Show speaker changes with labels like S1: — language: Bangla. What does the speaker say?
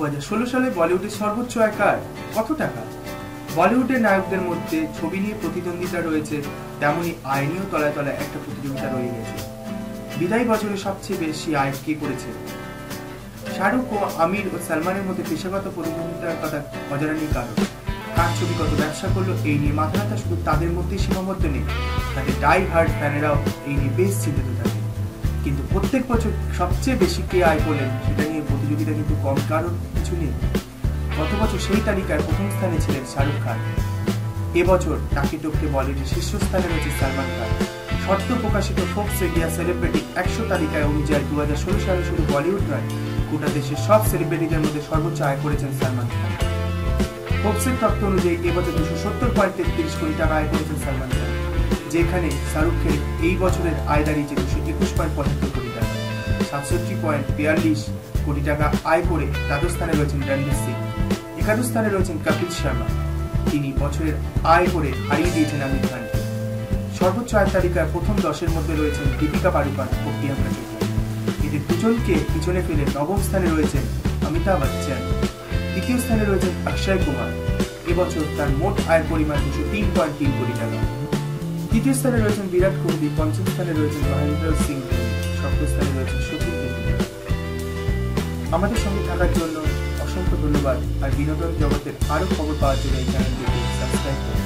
S1: 2016 সালে বলিউডের সর্বোচ্চ আয় কার? কত টাকা? বলিউডের নায়কদের মধ্যে ছবি নিয়ে প্রতিদ্বন্দ্বিতা রয়েছে, তেমনি আয় নিয়েও তলায় তলায় একটা প্রতিযোগিতা রয়ে গেছে। বিদায়ী বছরে সবচেয়ে বেশি আয় কে করেছে? শাহরুখ ও আমির ও সালমানের মধ্যে পেশাগত প্রতিদ্বন্দ্বিতার কথা অজানা নেই কারণ। কার ছবি কত ব্যবসা করলো এই নিয়ে মাথা ব্যথা শুধু তাদের মধ্যেই সীমাবদ্ধ নেই, তাদের ডাই হার্ড ফ্যানেরাও এই নিয়ে বেশ চিন্তিত থাকে। কিন্তু প্রত্যেক বছর সবচেয়ে বেশি কে আয় করলেন সেটা নিয়ে প্রতিযোগিতা কিন্তু কম কারণ কিছু নেই। গত বছর সেই তালিকার প্রথম স্থানে ছিলেন শাহরুখ খান। এবছর তাকে টপকে বলিউডের শীর্ষস্থানে রয়েছে সালমান খান। সদ্য প্রকাশিত ফোর্বস ইন্ডিয়া সেলিব্রিটি 100 তালিকায় অনুযায়ী 2016 সালে শুধু বলিউড নয়, গোটা দেশের সব সেলিব্রিটিদের মধ্যে সর্বোচ্চ আয় করেছেন সালমান খান। ফোর্বসের তথ্য অনুযায়ী এবছর 270.33 কোটি টাকা আয় করেছেন সালমান খান, যেখানে শাহরুখের এই বছরের আয় দাঁড়িয়েছে 221.75 কোটি টাকা। 67.42 কোটি টাকা আয় করে দ্বাদশ স্থানে রয়েছেন রণবীর সিং। একাদশ স্থানে রয়েছেন কপিল শর্মা, তিনি বছরের আয় করে হারিয়ে দিয়েছেন আমির খানকে। সর্বোচ্চ আয় তালিকায় প্রথম 10-এর মধ্যে রয়েছেন দীপিকা পাড়ুকোন ও প্রিয়াঙ্কা চোপড়া। এদের দুজনকে পিছনে ফেলে নবম স্থানে রয়েছেন অমিতাভ বচ্চন, তৃতীয় স্থানে রয়েছেন অক্ষয় কুমার। এবছর তার মোট আয়ের পরিমাণ 203.3 কোটি টাকা। তৃতীয় স্থানে রয়েছেন বিরাট কোহলি, পঞ্চম স্থানে রয়েছেন মহেন্দ্র সিং ধোনি, সপ্তম স্থানে রয়েছেন সচিন তেন্ডুলকর। আমাদের সঙ্গে থাকার জন্য অসংখ্য ধন্যবাদ। আর বিনোদন জগতের আরো খবর পাওয়ার জন্য এই চ্যানেলটিকে সাবস্ক্রাইব করুন।